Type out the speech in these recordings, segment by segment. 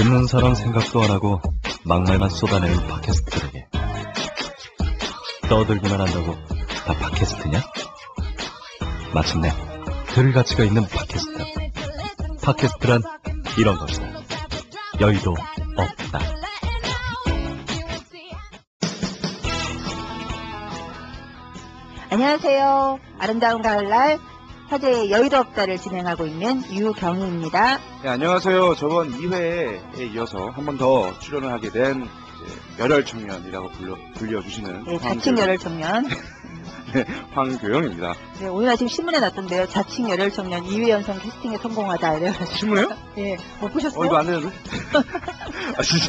듣는 사람 생각도 안 하고 막말만 쏟아내는 팟캐스트들에게 떠들기만 한다고 다 팟캐스트냐? 마침내 들을 가치가 있는 팟캐스트. 팟캐스트란 이런 것이다. 여의도 없다. 안녕하세요. 아름다운 가을날 화제의 여의도 없다를 진행하고 있는 유경희입니다. 네, 안녕하세요. 저번 2회에 이어서 한 번 더 출연을 하게 된 열혈 청년이라고 불려주시는 네, 자칭 열혈 청년. 네, 황교영입니다. 네, 오늘 아침 신문에 났던데요. 자칭 열혈 청년 2회 연속 캐스팅에 성공하다. 이래가지고. 신문에요? 네, 못 보셨어요? 이거 안 되는데? 아, 진짜.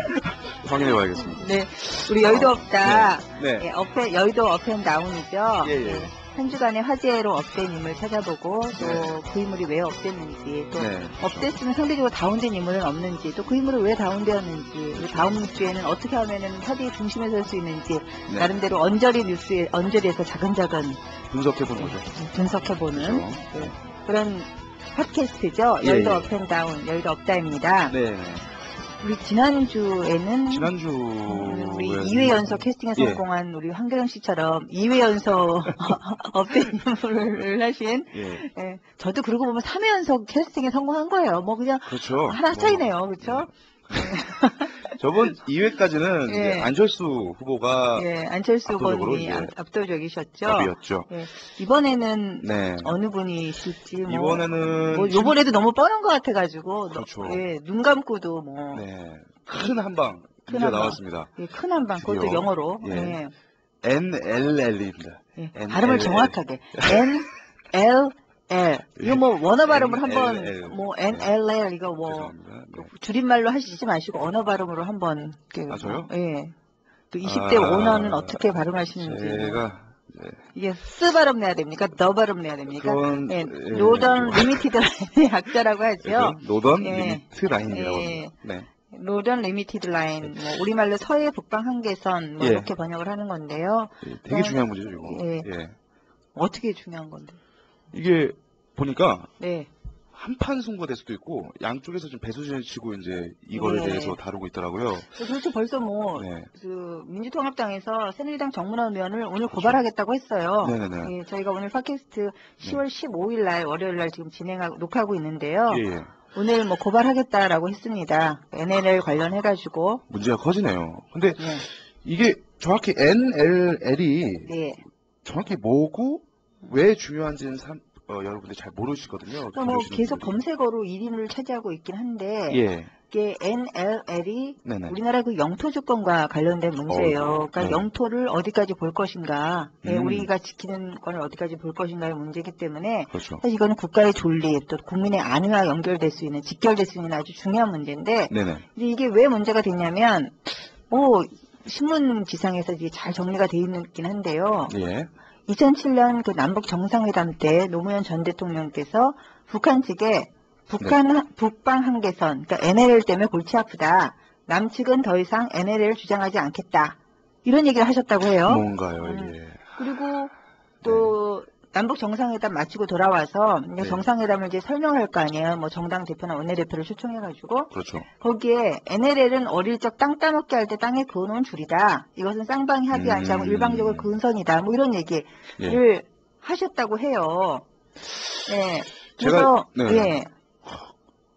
확인해봐야겠습니다. 네, 우리 여의도 없다. 네. 네, 여의도 업앤다운이죠. 예, 예. 한 주간의 화제로 업된 인물 찾아보고 또 그 인물이 왜 업됐는지 또 네. 업됐으면 상대적으로 다운된 인물은 없는지 또 그 인물은 왜 다운되었는지 우리 다음 주에는 어떻게 하면은 화제의 중심에 설 수 있는지 네. 나름대로 언저리에서 차근차근 분석해보는 거죠. 분석해보는 그렇죠. 네, 그런 팟캐스트죠. 예, 여의도 예. 업앤다운, 여의도 업다입니다. 네. 우리 지난주에는 지난주. 우리 2회 연속 캐스팅에 성공한 우리 황교영 씨처럼 2회 연속 업된 인물을 하신 예. 예, 저도 그러고 보면 3회 연속 캐스팅에 성공한 거예요. 뭐 그냥 그렇죠. 하나 차이네요. 그렇죠? 저번 2회까지는 예. 안철수 후보가 예, 안철수 압도적으로 후보님이 이제 압도적이셨죠. 답이었죠. 예, 이번에는 네. 어느 분이실지 뭐 이번에는 뭐 요번에도 너무 뻔한 것 같아가지고 그렇죠. 예, 눈 감고도 뭐 네. 큰 한방 큰 문제 한방. 나왔습니다. 예, 큰 한방 그것도 드디어. 영어로 예. 예. NLL입니다. 예, 발음을 정확하게 NLL 이거 뭐 원어 발음을 한번 NLL. 뭐 NLL 이거 뭐 죄송합니다. 네. 줄임말로 하시지 마시고 언어 발음으로 한번 아, 저요? 예. 또 20대 언어는 어떻게 발음하시는지 제가 이게 쓰 발음 내야 됩니까? 더 발음 내야 됩니까? 그건 예, 예, 노던 리미티드 라인의 약자라고 하죠. 노던 예. 리미트 라인이라고 예. 합니다. 네. 노던 리미티드 라인, 뭐 우리말로 서해 북방 한계선 뭐 예. 이렇게 번역을 하는 건데요. 되게 중요한 문제죠, 이거. 예. 예. 어떻게 중요한 건데? 이게 보니까 네. 한판 승부가 될 수도 있고 양쪽에서 지금 배수진을 치고 이제 이거에 네. 대해서 다루고 있더라고요. 그렇죠. 벌써 뭐 네. 그 민주통합당에서 새누리당 정문원 의원을 오늘 고발하겠다고 했어요. 네네네. 예, 저희가 오늘 팟캐스트 10월 15일 날 월요일 날 지금 녹화하고 있는데요. 예, 예. 오늘 뭐 고발하겠다라고 했습니다. NLL 관련해 가지고. 문제가 커지네요. 근데 네. 이게 정확히 NLL이 네. 정확히 뭐고 왜 중요한지는 여러분들 잘 모르시거든요. 그러니까 뭐 계속 검색어로 1위를 차지하고 있긴 한데 예. 이게 NLL이 네네. 우리나라 그 영토 주권과 관련된 문제예요. 그러니까 네. 영토를 어디까지 볼 것인가, 예, 음. 우리가 지키는 걸 어디까지 볼 것인가의 문제이기 때문에 그렇죠. 사실 이거는 국가의 존립 또 국민의 안위와 연결될 수 있는 직결될 수 있는 아주 중요한 문제인데 네네. 이제 이게 왜 문제가 됐냐면 신문 지상에서 이게 잘 정리가 돼 있긴 한데요. 예. 2007년 그 남북 정상회담 때 노무현 전 대통령께서 북한 측에 북방 한계선, 그러니까 NLL 때문에 골치 아프다. 남측은 더 이상 NLL을 주장하지 않겠다. 이런 얘기를 하셨다고 해요. 뭔가요, 이게. 그리고 또 남북 정상회담 마치고 돌아와서 이제 네. 정상회담을 이제 설명할 거 아니에요. 뭐 정당 대표나 원내대표를 초청해가지고 그렇죠. 거기에 NLL은 어릴 적 땅 따먹게 할 때 땅에 그어놓은 줄이다. 이것은 쌍방이 합의하지 않고 일방적으로 그은 선이다. 뭐 이런 얘기를 하셨다고 해요. 네. 그래서 네.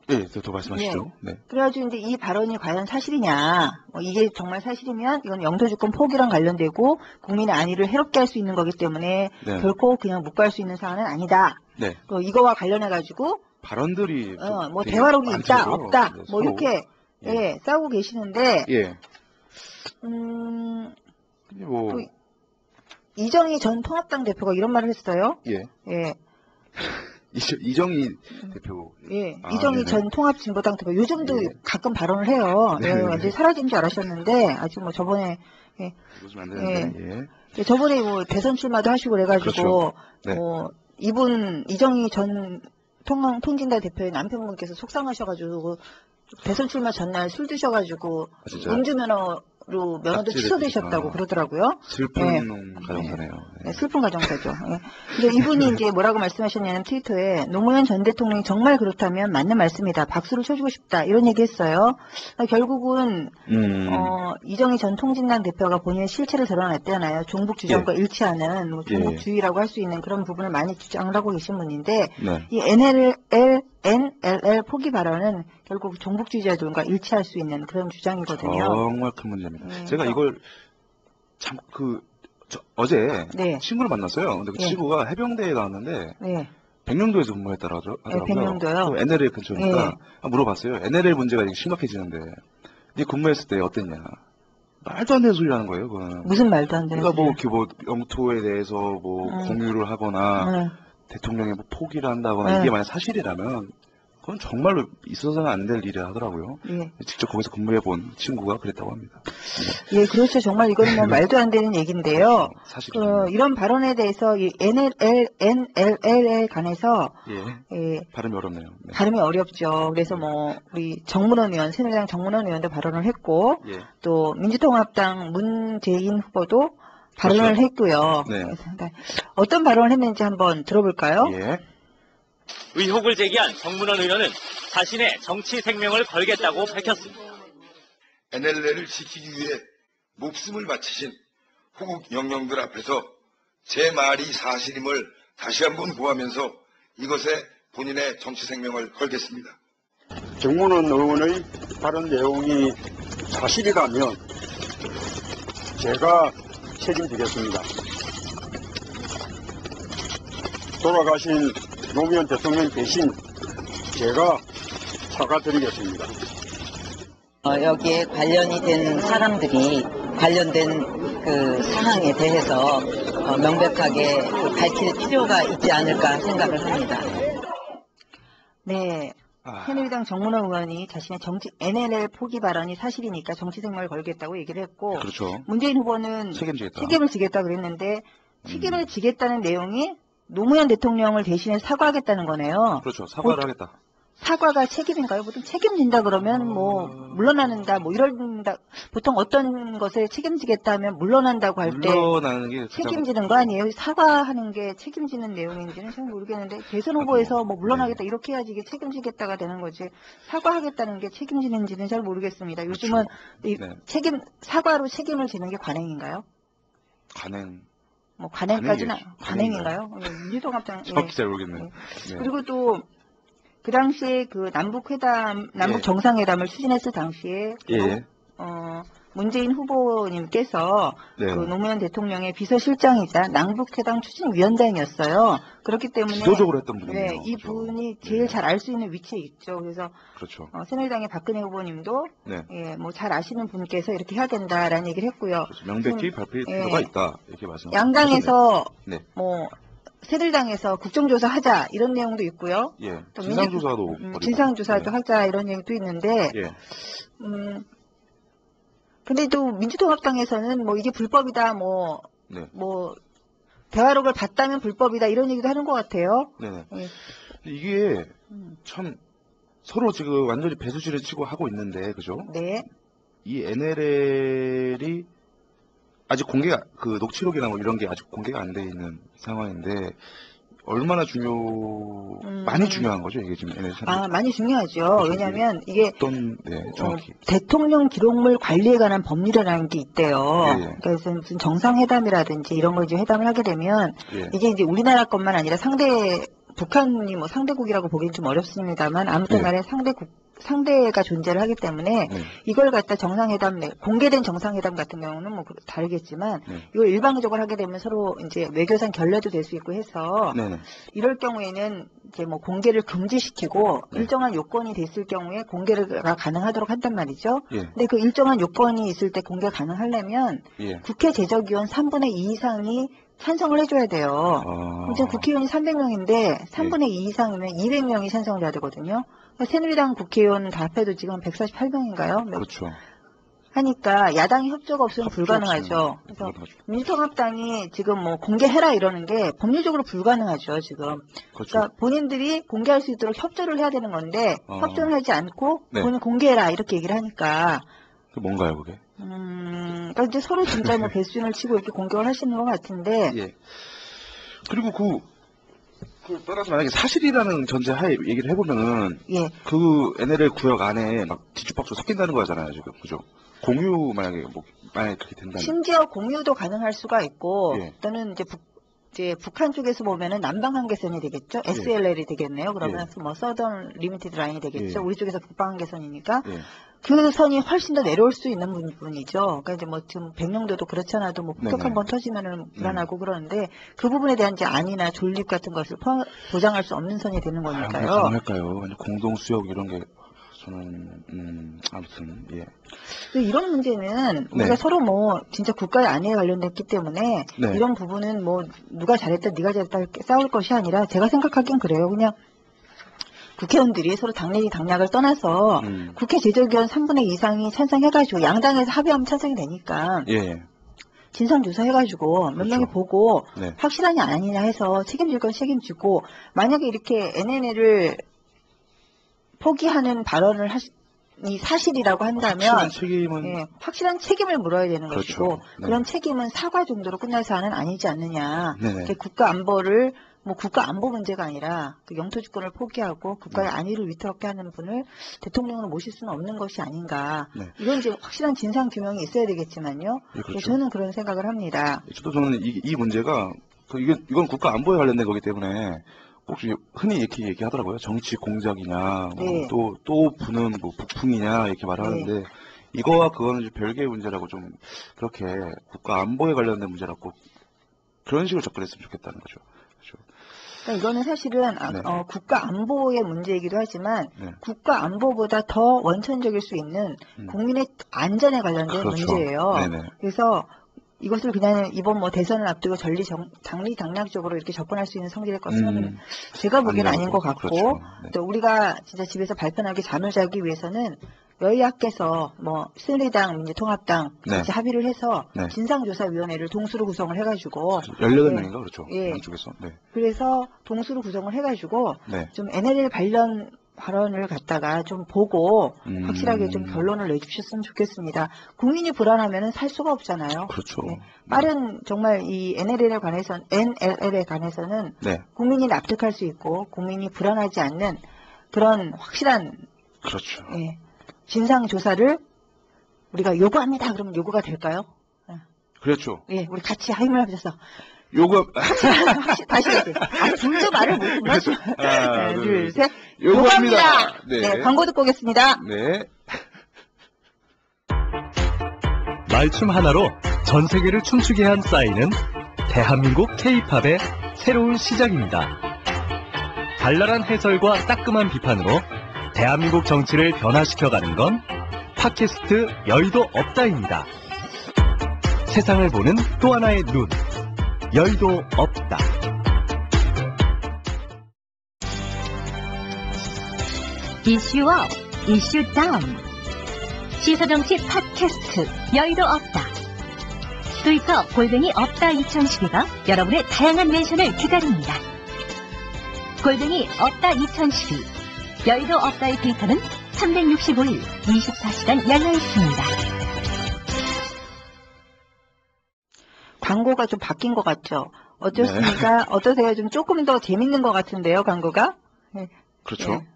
예, 더 말씀하시죠. 네. 그래가지고 이제 이 발언이 과연 사실이냐, 이게 정말 사실이면 이건 영토주권 포기랑 관련되고 국민의 안위를 해롭게 할 수 있는 거기 때문에 네. 결코 그냥 묵과할 수 있는 사안은 아니다. 네. 이거와 관련해가지고 발언들이 뭐 되게 대화록이 있다, 많더라고요. 없다, 네, 뭐 서로. 이렇게 싸우고 계시는데 예. 뭐 또 이정희 전 통합당 대표가 이런 말을 했어요. 예. 예. 이정희 대표. 예, 아, 이정희 네네. 전 통합진보당 대표 요즘도 예. 가끔 발언을 해요. 예, 네네네. 완전히 사라진 줄 알았었는데 아직 뭐 저번에 그러시면 안 되는데. 예. 저번에 뭐 대선 출마도 하시고 그래가지고 그렇죠. 네. 이분 이정희 전 통진당 대표의 남편분께서 속상하셔가지고 대선 출마 전날 술 드셔가지고 진짜요? 음주면허 면허도 딱지를 취소되셨다고 그러더라고요. 슬픈 가정사네요. 네, 슬픈 가정사죠. 네. 근데 이분이 이제 뭐라고 말씀하셨냐면 트위터에 노무현 전 대통령이 정말 그렇다면 맞는 말씀이다. 박수를 쳐주고 싶다. 이런 얘기 했어요. 결국은 이정희 전 통진당 대표가 본인의 실체를 드러냈잖아요. 종북 주장과 일치하는 뭐 종북주의라고 할 수 있는 그런 부분을 많이 주장을 하고 계신 분인데 네. 이 NLL 포기 발언은 결국 종북주의자들과 일치할 수 있는 그런 주장이거든요. 정말 큰 문제입니다. 제가 이걸 참 어제 네. 친구를 만났어요. 근데 그 네. 친구가 해병대에 나왔는데 네. 백령도에서 근무했다고 하더라고요. 백령도요? 그 NLL 근처니까 네. 물어봤어요. NLL 문제가 이제 심각해지는데 네 근무했을 때 어땠냐? 말도 안 되는 소리 하는 거예요. 그거는. 무슨 말도 안 되는 그러니까 뭐 소리야. 이렇게 뭐 영토에 대해서 뭐 공유를 하거나 대통령이 뭐 포기를 한다거나 이게 만약 사실이라면 그건 정말로 있어서는 안 될 일이라 하더라고요. 예. 직접 거기서 근무해본 친구가 그랬다고 합니다. 예, 그렇죠. 정말 이건 뭐 말도 안 되는 얘기인데요. 사실이죠. 이런 발언에 대해서 이 NLL에 관해서 예, 발음이 어렵네요. 네. 발음이 어렵죠. 그래서 뭐 우리 정문원 의원, 새누리당 정문원 의원도 발언을 했고 예. 또 민주통합당 문재인 후보도 발언을 그렇죠. 했고요. 네. 그래서 어떤 발언을 했는지 한번 들어볼까요? 예. 의혹을 제기한 정문원 의원은 자신의 정치 생명을 걸겠다고 밝혔습니다. NLL을 지키기 위해 목숨을 바치신 호국 영령들 앞에서 제 말이 사실임을 다시 한번 고하면서 이것에 본인의 정치 생명을 걸겠습니다. 정문원 의원의 발언 내용이 사실이라면 제가 책임지겠습니다. 돌아가신 노무현 대통령 대신 제가 사과드리겠습니다. 여기에 관련이 된 사람들이 관련된 그 사항에 대해서 명백하게 밝힐 필요가 있지 않을까 생각을 합니다. 네. 새누리당 정문원 의원이 자신의 NLL 포기 발언이 사실이니까 정치 생명을 걸겠다고 얘기를 했고 그렇죠. 문재인 후보는 책임지겠다. 책임을 지겠다 그랬는데 책임을 지겠다는 내용이 노무현 대통령을 대신해 사과하겠다는 거네요. 그렇죠. 사과를 하겠다. 사과가 책임인가요? 보통 책임진다 그러면 뭐 물러나는다 뭐 이런다. 보통 어떤 것을 책임지겠다 하면 물러난다고 할 때 물러나는 게 책임지는 거 아니에요? 사과하는 게 책임지는 내용인지는 잘 모르겠는데 대선 후보에서 뭐 물러나겠다 이렇게 해야지 이게 책임지겠다가 되는 거지 사과하겠다는 게 책임지는지는 잘 모르겠습니다. 요즘은 이 사과로 책임을 지는 게 관행인가요? 관행. 뭐 관행까지는 관행인가요? 민주통합당 정확히 잘 모르겠네요. 네. 그리고 또 그 당시에 그 남북 정상회담을 추진했을 당시에 문재인 후보님께서 그 노무현 대통령의 비서실장이자 남북회담 추진위원장이었어요. 그렇기 때문에 지도적으로 했던 분이에요. 네, 이 분이 제일 잘 알 수 있는 위치에 있죠. 그래서 그렇죠. 새누리당의 박근혜 후보님도 뭐 잘 아시는 분께서 이렇게 해야 된다라는 얘기를 했고요. 그렇죠. 명백히 발표할 필요가 있다 이렇게 말씀. 양당에서 뭐 새누리당에서 국정조사 하자 이런 내용도 있고요. 예. 또 진상조사도 진상조사도 하자 이런 얘기도 있는데 근데 또 민주통합당에서는 뭐 이게 불법이다 뭐 대화록을 봤다면 불법이다 이런 얘기도 하는 것 같아요. 이게 참 서로 지금 완전히 배수진을 치고 하고 있는데 그죠? 네. 이 NLL이 아직 공개가 그 녹취록이나 뭐 이런 게 아직 공개가 안 돼 있는 상황인데 얼마나 많이 중요한 거죠 이게 지금 NLL 많이 중요하죠. 왜냐하면 이게 정확히 대통령 기록물 관리에 관한 법률이라는 게 있대요. 그래서 무슨 정상회담이라든지 이런 걸 이제 회담을 하게 되면 이게 이제 우리나라 것만 아니라 북한이 뭐 상대국이라고 보기는 좀 어렵습니다만 아무튼 간에 상대가 존재를 하기 때문에 이걸 갖다 정상회담, 공개된 정상회담 같은 경우는 뭐 다르겠지만 이걸 일방적으로 하게 되면 서로 이제 외교상 결례도 될 수 있고 해서 이럴 경우에는 이제 뭐 공개를 금지시키고 일정한 요건이 됐을 경우에 공개가 가능하도록 한단 말이죠. 근데 그 일정한 요건이 있을 때 공개 가능하려면 국회 제적위원 3분의 2 이상이 찬성을 해줘야 돼요. 이제 국회의원이 300명인데 3분의 2 이상이면 200명이 찬성을 해야 되거든요. 새누리당 국회의원 다 합해도 지금 148명인가요? 그렇죠. 하니까 야당이 협조가 없으면 불가능하죠. 그래서 민주통합당이 지금 뭐 공개해라 이러는 게 법률적으로 불가능하죠, 지금. 그러니까 본인들이 공개할 수 있도록 협조를 해야 되는 건데 협조를 하지 않고 본인 공개해라 이렇게 얘기를 하니까 그 뭔가요, 그게? 그러니까 이제 서로 진짜 뭐 배수진을 치고 이렇게 공격을 하시는 것 같은데, 예. 그리고 그 따라서 만약에 사실이라는 전제하에 얘기를 해보면은 예, 그 NLL 구역 안에 막 뒤죽박죽 섞인다는 거잖아요, 지금. 그죠? 공유 만약에 그렇게 된다면. 심지어 공유도 가능할 수가 있고, 예. 또는 이제 북한 쪽에서 보면은 남방 한계선이 되겠죠? SLL이 되겠네요. 그러면 뭐 서던 리미티드 라인이 되겠죠? 예. 우리 쪽에서 북방 한계선이니까. 예. 그 선이 훨씬 더 내려올 수 있는 부분이죠. 그러니까 이제 뭐 지금 백령도도 그렇잖아도 뭐 폭격 네네. 한번 터지면은 불안하고 그러는데 그 부분에 대한 이제 안이나 존립 같은 것을 보장할 수 없는 선이 되는 거니까요. 가능할까요? 공동 수역 이런 게 저는 아무튼 예. 근데 이런 문제는 우리가 네. 서로 뭐 진짜 국가의 안위에 관련됐기 때문에 네. 이런 부분은 뭐 누가 잘했다 네가 잘했다 이렇게 싸울 것이 아니라 제가 생각하기엔 그래요. 그냥 국회의원들이 서로 당내리 당략을 떠나서 국회 제적의원 3분의 2 이상이 찬성해가지고 양당에서 합의하면 찬성이 되니까 예. 진상조사해가지고 몇 그렇죠. 명이 보고 네. 확실하냐 아니냐 해서 책임질 건 책임지고 만약에 이렇게 NNL을 포기하는 발언을 이 사실이라고 한다면 확실한 책임은 예, 확실한 책임을 물어야 되는 그렇죠. 것이고 네. 그런 책임은 사과 정도로 끝날 사안은 아니지 않느냐. 네네. 이렇게 국가 안보를 뭐 국가 안보 문제가 아니라 그 영토 주권을 포기하고 국가의 안위를 위태롭게 하는 분을 대통령으로 모실 수는 없는 것이 아닌가. 네. 이건 이제 확실한 진상 규명이 있어야 되겠지만요. 예, 그렇죠. 저는 그런 생각을 합니다. 저는 이 문제가 이건 국가 안보에 관련된 거기 때문에 혹시 흔히 이렇게 얘기하더라고요. 정치 공작이냐, 네. 또 부는 뭐 북풍이냐 이렇게 말하는데 이거와 그거는 이제 별개의 문제라고 좀 그렇게 국가 안보에 관련된 문제라고 그런 식으로 접근했으면 좋겠다는 거죠. 그렇죠. 그러니까 이거는 사실은 네. 국가 안보의 문제이기도 하지만 네. 국가 안보보다 더 원천적일 수 있는 국민의 안전에 관련된 그렇죠. 문제예요. 네네. 그래서 이것을 그냥 이번 뭐 대선을 앞두고 당리당략적으로 이렇게 접근할 수 있는 성질의 것은 제가 보기엔 아닌 것 같고 그렇죠. 네. 또 우리가 진짜 집에서 발편하게 잠을 자기 위해서는 여야께서 뭐 새누리당, 민주통합당 네. 같이 합의를 해서 네. 진상조사위원회를 동수로 구성을 해가지고 18명인가 그렇죠. 예. 양쪽에서. 네. 그래서 동수로 구성을 해가지고 네. 좀 NLL 관련 발언을 갖다가 좀 보고 확실하게 좀 결론을 내주셨으면 좋겠습니다. 국민이 불안하면은 살 수가 없잖아요. 그렇죠. 예. 빠른 정말 이 NLL에 관해서는 네. 국민이 납득할 수 있고 국민이 불안하지 않는 그런 확실한 그렇죠. 예, 진상 조사를 우리가 요구합니다. 그러면 요구가 될까요? 그렇죠. 예, 우리 같이 힘을 합쳐서 요거 다시 둘째 말을 못했나? 하나, 둘, 셋. 요구합니다. 요구합니다. 네. 네, 광고 듣고 오겠습니다. 네. 말춤 하나로 전 세계를 춤추게 한 싸이는 대한민국 K-팝의 새로운 시작입니다. 발랄한 해설과 따끔한 비판으로 대한민국 정치를 변화시켜가는 건 팟캐스트 여의도 없다입니다. 세상을 보는 또 하나의 눈, 여의도 없다. 이슈업, 이슈다운. 시사정치 팟캐스트 여의도 없다. 트위터 골뱅이 없다 2012가 여러분의 다양한 멘션을 기다립니다. 골뱅이 없다 2012. 여의도 없다의 트위터는 365일 24시간 열려 있습니다. 광고가 좀 바뀐 것 같죠? 어떻습니까? 어떠세요? 좀 조금 더 재밌는 것 같은데요, 광고가? 네. 그렇죠. 네.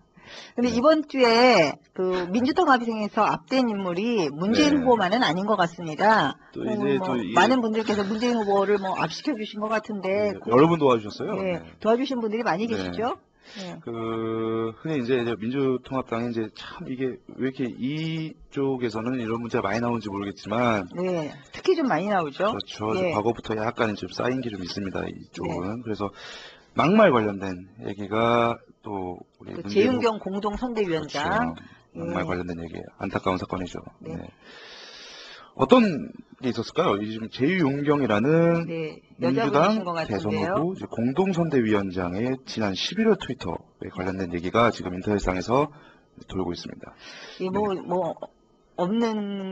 근데 이번 주에 그 민주통합위성에서 앞된 인물이 문재인 네. 후보만은 아닌 것 같습니다. 또 이제 뭐 또 이게- 많은 분들께서 문재인 후보를 뭐 압시켜 주신 것 같은데 여러 분 도와주셨어요. 네, 네. 도와주신 분들이 많이 네. 계시죠? 네. 흔히 이제 민주통합당이 이제 참 이게 왜 이렇게 이쪽에서는 이런 문제가 많이 나오는지 모르겠지만 네, 특히 좀 많이 나오죠. 그렇죠. 네. 과거부터 약간 좀 쌓인 게 좀 있습니다. 이쪽은. 그래서 막말 관련된 얘기가 또 우리 그 문재인 재윤경 공동선대위원장. 그렇죠. 막말 네. 관련된 얘기 안타까운 사건이죠. 네. 네. 어떤 게 있었을까요? 이 지금 재윤경이라는 네, 여자분이신 것 민주당 대선 같은데요. 후보 공동선대위원장의 지난 11월 트위터에 관련된 얘기가 지금 인터넷상에서 돌고 있습니다.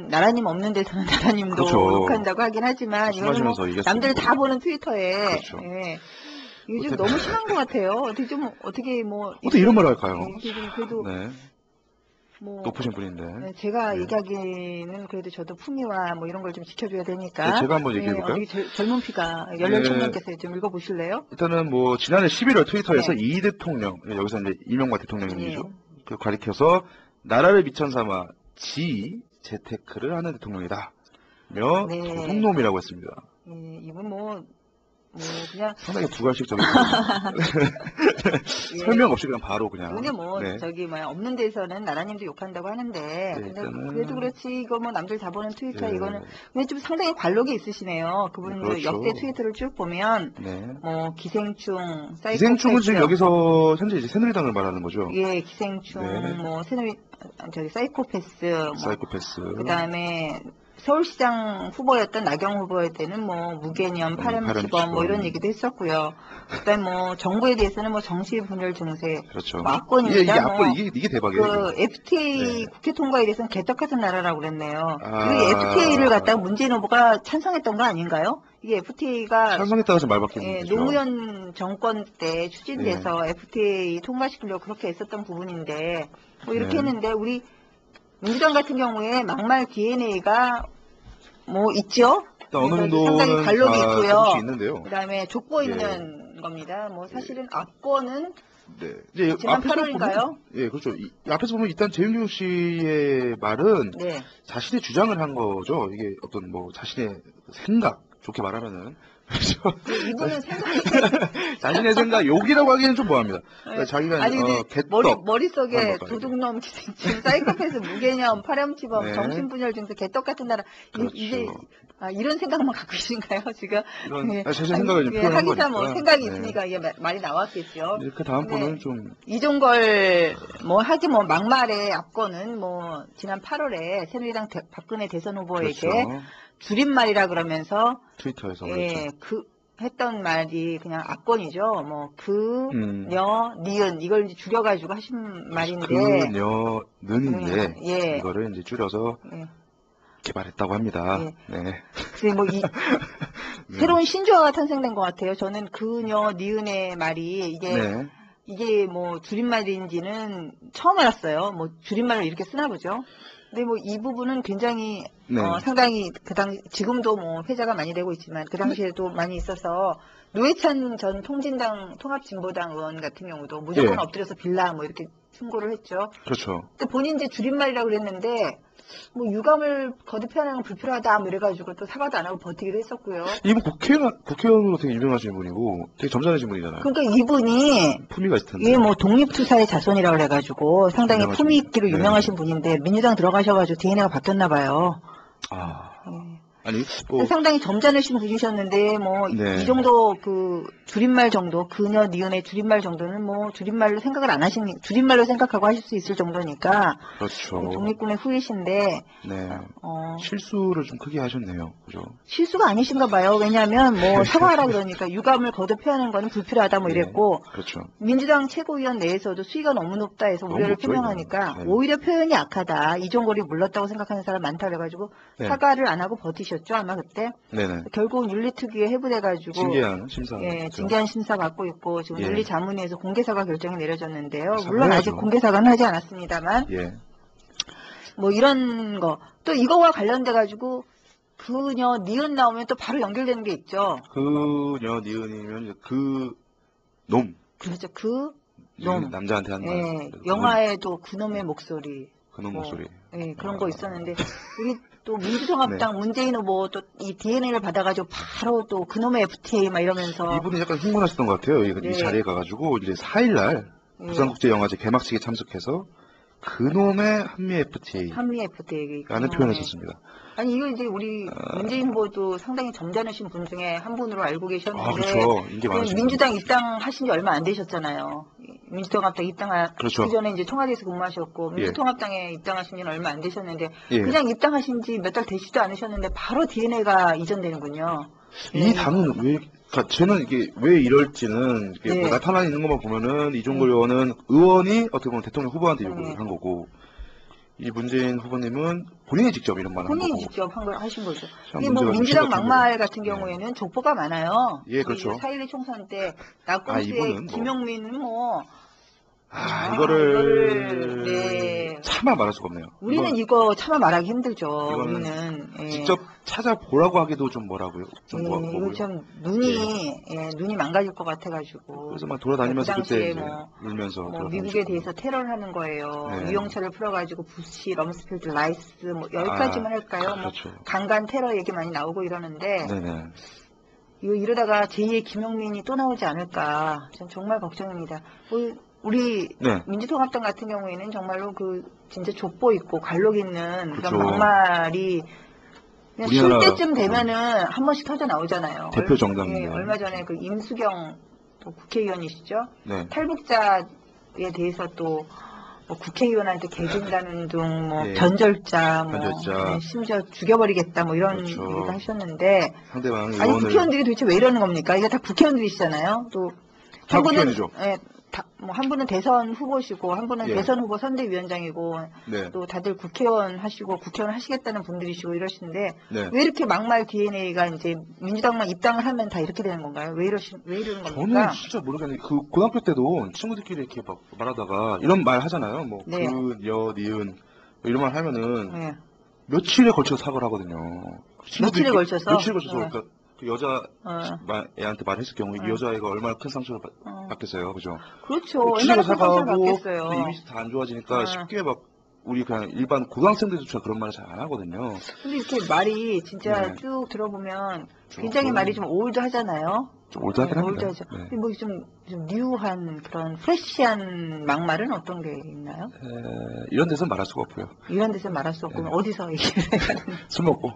나라님 없는 데서는 나라님도 그렇죠. 욕한다고 하긴 하지만 이거는 뭐 말씀하시면서 남들 얘기했습니다. 다 보는 트위터에 그렇죠. 예. 이게 좀 너무 심한 것 같아요. 어떻게 어떻게 이런 말을 할까요? 이게 좀 그래도 네. 뭐 높으신 분인데. 네, 제가 네. 얘기하기는 그래도 저도 품위와 뭐 이런 걸 좀 지켜줘야 되니까. 네, 제가 한번 얘기해 볼까요? 우리 젊은 피가 열렬 네. 청년께서 좀 읽어보실래요? 일단은 뭐 지난해 11월 트위터에서 네. 이 대통령, 여기서 이제 이명박 대통령 예. 얘기죠. 그 가리켜서 나라를 미천 삼아 재테크를 하는 대통령이다. 며 네. 도둑놈이라고 했습니다. 예, 이분 뭐 그냥 상당히 부가식적인 예. 설명 없이 그냥 바로 그냥. 근데 뭐 네. 저기 뭐야 없는 데서는 나라님도 욕한다고 하는데 근데 일단은- 그래도 그렇지 이거 뭐 남들 다 보는 트위터 네. 이거는 근데 좀 상당히 관록이 있으시네요. 그분 그렇죠. 역대 트위터를 쭉 보면 네. 뭐 기생충, 사이코패스, 기생충은 지금 여기서 현재 이제 새누리당을 말하는 거죠. 예 기생충 네. 뭐 저기 사이코패스 뭐 사이코패스. 그다음에 서울시장 후보였던 나경 후보일 때는 뭐 무개념, 파렴치범 뭐 이런 얘기도 했었고요. 그다음 뭐 정부에 대해서는 뭐 정치분열 증세, 그렇죠. 뭐 악권이다. 이게 뭐 악권 이게 대박이에요. 그 FTA 네. 국회 통과에 대해서는 개떡 같은 나라라고 그랬네요. 아. 그 FTA를 갖다가 문재인 후보가 찬성했던 거 아닌가요? 이게 FTA가 찬성했다고 해서 말 바뀌는 예, 거죠. 노무현 정권 때 추진돼서 네. FTA 통과시키려고 그렇게 했었던 부분인데 뭐 이렇게 네. 했는데 우리 민주당 같은 경우에 막말 DNA가 뭐 있죠? 일단 어느 그래서 상당히 정도는 관록이 다 있고요. 조금씩 있는데요. 그다음에 족보 있는 겁니다. 뭐 사실은 악권은 네. 이제 지난 앞에서 8월인가요? 보면, 예, 그렇죠. 앞에서 보면 일단 재윤경 씨의 말은 네. 자신의 주장을 한 거죠. 이게 어떤 뭐 자신의 생각, 좋게 말하면은. 그렇죠. 이분은 생각이 자신의 생각, 욕이라고 하기에는 좀 뭐합니다. 그러니까 네. 자기가 아니 근데 개떡. 머릿속에 하는 것도 도둑놈, 기생충, 사이코패스, 무개념, 파렴치범, 네. 정신분열 증세, 개떡 같은 나라 그렇죠. 이제 이런 생각만 갖고 계신가요 지금? 이런 예. 제 생각을 좀 예, 표현한 하기사 뭐 거니까. 생각이 네. 있으니까 이게 말이 나왔겠죠. 그 다음 네. 분은 좀 이종걸 뭐 하기 뭐 막말의 압권은 뭐 지난 8월에 새누리당 박근혜 대선 후보에게 그렇죠. 줄임말이라 그러면서 트위터에서 예, 그 했던 말이 그냥 압권이죠. 뭐 음. 그녀 니은 이걸 이제 줄여가지고 하신 말인데 그녀는인데 예. 이거를 이제 줄여서 예. 개발했다고 합니다. 예. 네. 그래서 뭐 새로운 신조어가 탄생된 것 같아요. 저는 그녀 니은의 말이 네. 이게 뭐 줄임말인지는 처음 알았어요. 뭐 줄임말을 이렇게 쓰나 보죠. 근데 뭐 이 부분은 굉장히 네. 상당히 지금도 뭐 회자가 많이 되고 있지만 그 당시에도 많이 있어서 노회찬 전 통진당 통합진보당 의원 같은 경우도 무조건 예. 엎드려서 빌라 뭐 이렇게 충고를 했죠. 그렇죠. 근데 본인 이제 줄임말이라고 그랬는데 뭐 유감을 거듭하는 건 불필요하다 뭐 이래가지고 또 사과도 안 하고 버티기도 했었고요. 이분 국회의원으로 되게 유명하신 분이고 되게 점잖으신 분이잖아요. 그러니까 이분이 품위가 있을 텐데. 예, 뭐 독립투사의 자손이라고 그래가지고 상당히 유명하신 품위 있기로 분. 네. 유명하신 분인데 민주당 들어가셔가지고 DNA가 바뀌었나 봐요. 아, 예. 아니 뭐 상당히 점잖으신 분이셨는데 뭐 네. 이 정도 그 줄임말 정도 그녀 니은의 줄임말 정도는 뭐 줄임말로 생각을 안 하시니 줄임말로 생각하고 하실 수 있을 정도니까 그렇죠. 독립군의 후예신데 네. 어, 실수를 좀 크게 하셨네요. 그죠? 실수가 아니신가 봐요. 왜냐하면 뭐 사과하라 그러니까 유감을 거듭하는 거는 불필요하다 뭐 네. 이랬고 그렇죠. 민주당 최고위원 내에서도 수위가 너무 높다 해서 너무 우려를 높죠, 표명하니까 이거는. 네. 오히려 표현이 약하다. 이종걸이 물렀다고 생각하는 사람 많다 그래가지고 네. 사과를 안 하고 버티셨죠 아마 그때. 네네. 결국은 윤리특위에 해부돼가지고 징계한 심사. 예, 징계한 심사 받고 있고 지금 예. 윤리자문위에서 공개사과 결정이 내려졌는데요. 사과해야죠. 물론 아직 공개사과는 하지 않았습니다만 예. 뭐 이런 거 또 이거와 관련돼 가지고 그녀 니은 나오면 또 바로 연결되는 게 있죠. 그녀 니은이면 그 놈. 그렇죠. 그 놈. 남자한테 한 말. 예, 영화에도 그놈의 목소리. 그놈 목소리. 예, 그런 거 있었는데 우리 또 민주통합당 문재인 후보 또 이 DNA를 받아가지고 바로 또 그놈의 FTA 막 이러면서 이분이 약간 흥분하셨던 것 같아요. 네. 이 자리에 가가지고 이제 4일날 예, 부산국제영화제 개막식에 참석해서 그놈의 한미 FTA 한미 FTA 라는 표현을 썼습니다. 아니 이거 이제 우리 문재인 후보도 상당히 점잖으신 분 중에 한 분으로 알고 계셨는데 아, 그렇죠. 인기 많으신 민주당 입당하신 지 얼마 안 되셨잖아요. 민주통합당 입당하기 그렇죠. 전에 이제 청와대에서 근무하셨고 예. 민주통합당에 입당하신 지는 얼마 안 되셨는데 예. 그냥 입당하신 지 몇 달 되지도 않으셨는데 바로 DNA가 이전되는군요. 이 당은 왜, 그러니까 저는 이게 왜 이럴지는 이게 네. 뭐 나타나 있는 것만 보면은 이종걸 의원은 의원이 어떻게 보면 대통령 후보한테 요구를 한 거고 이 문재인 후보님은 본인이 직접 이런 말을 한 본인이 거고. 직접 하신 거죠. 참 이게 뭐 문제가 좀 민주당 심각한 막말 거죠. 같은 경우에는 족보가 많아요. 예, 그렇죠. 4.12 총선 때 아, 낙검수의 이분은 뭐. 김용민은 뭐 이거를 네. 차마 말할 수가 없네요. 우리는 이거 차마 말하기 힘들죠. 이거는 우리는 예. 직접 찾아보라고 하기도 좀 뭐라고요? 좀 예, 뭐고요. 이거 좀 눈이 망가질 것 같아가지고. 그래서 막 돌아다니면서 그 그때 당시에 이제 뭐 울면서 미국에 대해서 테러를 하는 거예요. 네. 유영철을 풀어가지고 부시, 럼스필드, 라이스 뭐 여기까지만 할까요? 그렇죠. 뭐 강간 테러 얘기 많이 나오고 이러는데 네네. 이거 이러다가 제2의 김용민이 또 나오지 않을까? 전 정말 걱정입니다. 우리 네. 민주통합당 같은 경우에는 정말로 그 진짜 족보 있고 관록 있는 그쵸. 그런 막말이 그냥 쉴 우리나라 때쯤 되면은 한 번씩 터져 나오잖아요. 대표 정당인데. 얼마 전에 그 임수경 또 국회의원이시죠? 네. 탈북자에 대해서 또 뭐 국회의원한테 개준다는 등 뭐 예. 변절자, 뭐 변절자. 네, 심지어 죽여버리겠다 뭐 이런 그렇죠. 얘기도 하셨는데 상대방 아니 의원을 국회의원들이 도대체 왜 이러는 겁니까? 이게 다 국회의원들이시잖아요. 또 다 한 분은 국회의원이죠. 뭐 한 분은 대선 후보시고 한 분은 예. 대선 후보 선대위원장이고 네. 또 다들 국회의원 하시고 국회의원 하시겠다는 분들이시고 이러시는데 네. 왜 이렇게 막말 DNA가 이제 민주당만 입당을 하면 다 이렇게 되는 건가요? 왜 이러는 저는 겁니까? 진짜 모르겠는데 그 고등학교 때도 친구들끼리 이렇게 막 말하다가 이런 말 하잖아요. 뭐 네. 니은 뭐 이런 말 하면은 네. 며칠에 걸쳐서 사과를 하거든요. 며칠에 걸쳐서? 며칠에 걸쳐서 네. 그러니까 그 여자 애한테 말했을 경우에 이 여자애가 얼마나 큰 상처를 받겠어요, 그죠? 그렇죠. 며칠에 얼마나 큰 상처를 사과하고 받겠어요. 근데 이미지 다 안 좋아지니까 쉽게 막 우리 그냥 일반 고등학생들조차 그런 말을 잘 안 하거든요. 근데 이렇게 말이 진짜 네. 쭉 들어보면 굉장히 말이 좀 올드하잖아요. 좀 올드하긴 합니다. 올드하죠. 네. 근데 뭐 좀 뉴한 그런 프레시한 막말은 어떤 게 있나요? 이런 데서 말할 수가 없고요. 이런 데서 말할 수 없고 네. 어디서 얘기를 해야 술 먹고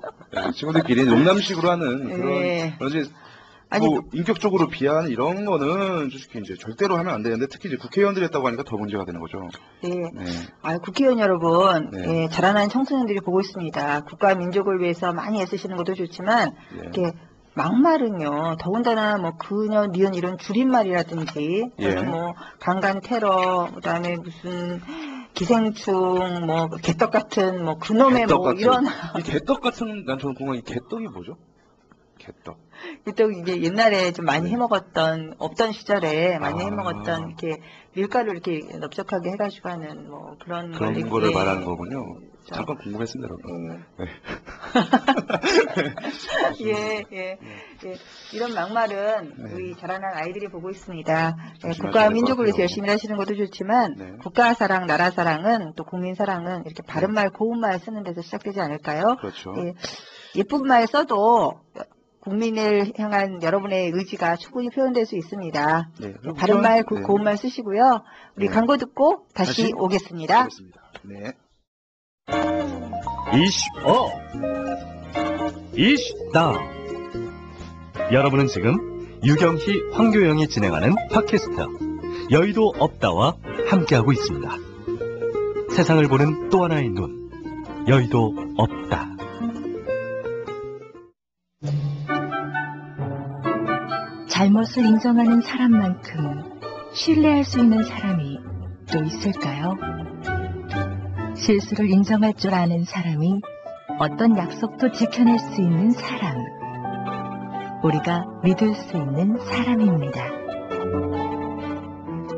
친구들끼리 농담식으로 하는 네. 그런 이제 아니, 뭐 인격적으로 비하하는 이런 거는 솔직히 이제 절대로 하면 안 되는데 특히 이제 국회의원들이 했다고 하니까 더 문제가 되는 거죠. 네. 네. 국회의원 여러분, 네. 예, 자라나는 청소년들이 보고 있습니다. 국가 민족을 위해서 많이 애쓰시는 것도 좋지만 예. 이렇게 막말은요, 더군다나 뭐 그녀, 니은 이런 줄임말이라든지 예. 또는 뭐 강간 테러, 그다음에 무슨 기생충, 뭐 개떡 같은 뭐 그놈의 개떡 뭐 같은, 이런 이 개떡 같은 난 저는 궁금한 이 개떡이 뭐죠? 개떡. 또 이제 옛날에 좀 많이 해먹었던 없던 시절에 많이 아. 해먹었던 이렇게 밀가루 이렇게 넓적하게 해가지고 하는 뭐 그런 그런 거를 말하는 거군요. 잠깐 궁금했습니다, 여러분. 예. 네. 예. 이런 막말은 네. 우리 자라난 아이들이 보고 있습니다. 예, 조심하셔야 국가와 될것 민족을 위해서 같아요. 열심히 하시는 것도 좋지만 네. 국가 사랑, 나라 사랑은 또 국민 사랑은 이렇게 바른 말, 고운 말 쓰는 데서 시작되지 않을까요? 그렇죠. 예, 예쁜 말 써도 국민을 향한 여러분의 의지가 충분히 표현될 수 있습니다. 네. 바른 말, 네. 고운 말 쓰시고요. 우리 네. 광고 듣고 다시 다시 오겠습니다. 알겠습니다. 네. 이슈업 이슈다운. 여러분은 지금 유경희, 황교영이 진행하는 팟캐스트 여의도 없다와 함께하고 있습니다. 세상을 보는 또 하나의 눈, 여의도 없다. 잘못을 인정하는 사람만큼 신뢰할 수 있는 사람이 또 있을까요? 실수를 인정할 줄 아는 사람이 어떤 약속도 지켜낼 수 있는 사람. 우리가 믿을 수 있는 사람입니다.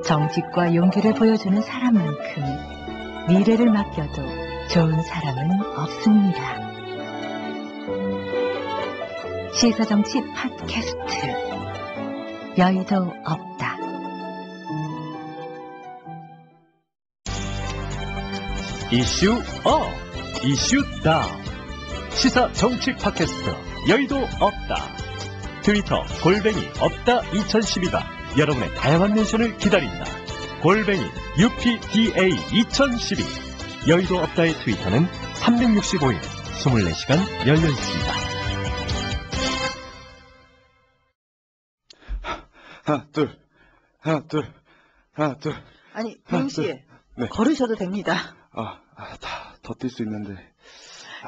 정직과 용기를 보여주는 사람만큼 미래를 맡겨도 좋은 사람은 없습니다. 시사정치 팟캐스트 여의도 없다. 이슈업 이슈다운. 시사 정치 팟캐스트 여의도 없다. 트위터 없다 2012가 여러분의 다양한 멘션을 기다린다. UPDA 2012. 여의도 없다의 트위터는 365일 24시간 열려 있습니다. 하나, 둘. 아니, 고영 씨, 네. 걸으셔도 됩니다. 다 더 뛸 수 있는데.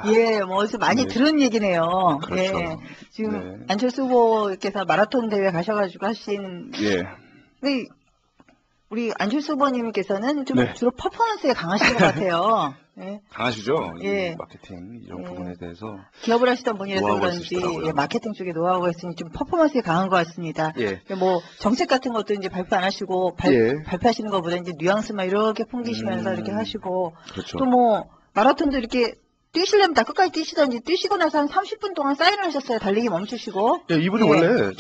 예, 뭐 어디서 많이 네. 들은 얘기네요. 그렇죠. 예, 지금 네. 안철수 후보께서 마라톤 대회 가셔가지고 하신 예. 근데 우리 안철수 후보님께서는 좀 네. 주로 퍼포먼스에 강하신 것 같아요. 네. 강하시죠? 예. 이 마케팅 이런 예. 부분에 대해서. 기업을 하시던 분이라서 노하우가 그런지 있으시더라고요. 예, 마케팅 쪽에 노하우가 있으니 좀 퍼포먼스에 강한 것 같습니다. 예. 뭐 정책 같은 것도 이제 발표 안 하시고 예. 발표하시는 것보다 이제 뉘앙스만 이렇게 풍기시면서 이렇게 하시고 그렇죠. 또 뭐 마라톤도 이렇게 뛰시려면 다 끝까지 뛰시던지 뛰시고 나서 한 30분 동안 사인을 하셨어요. 달리기 멈추시고. 예, 이분이 예. 원래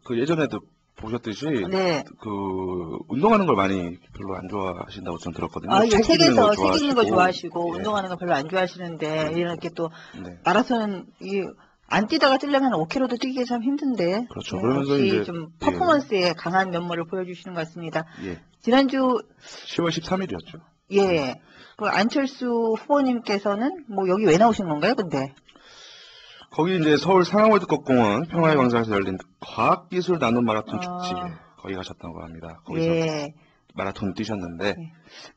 그 예전에도 보셨듯이 네. 그 운동하는 걸 많이 별로 안 좋아하신다고 저는 들었거든요. 아, 예, 책 읽는 걸 책 읽는 거 좋아하시고 예. 운동하는 거 별로 안 좋아하시는데 이렇게 또 네. 마라톤 안 뛰다가 뛰려면 5km도 뛰기 참 힘든데. 그렇죠. 예, 그러면서 역시 이제 좀 퍼포먼스에 강한 면모를 보여주시는 것 같습니다. 예. 지난주 10월 13일이었죠. 예. 그 안철수 후보님께서는 뭐 여기 왜 나오신 건가요, 근데? 거기 이제 서울 상하월드컵공원 평화의 광장에서 열린 과학기술 나눔 마라톤 축제 거기 가셨다고 합니다. 거기서 예. 마라톤 뛰셨는데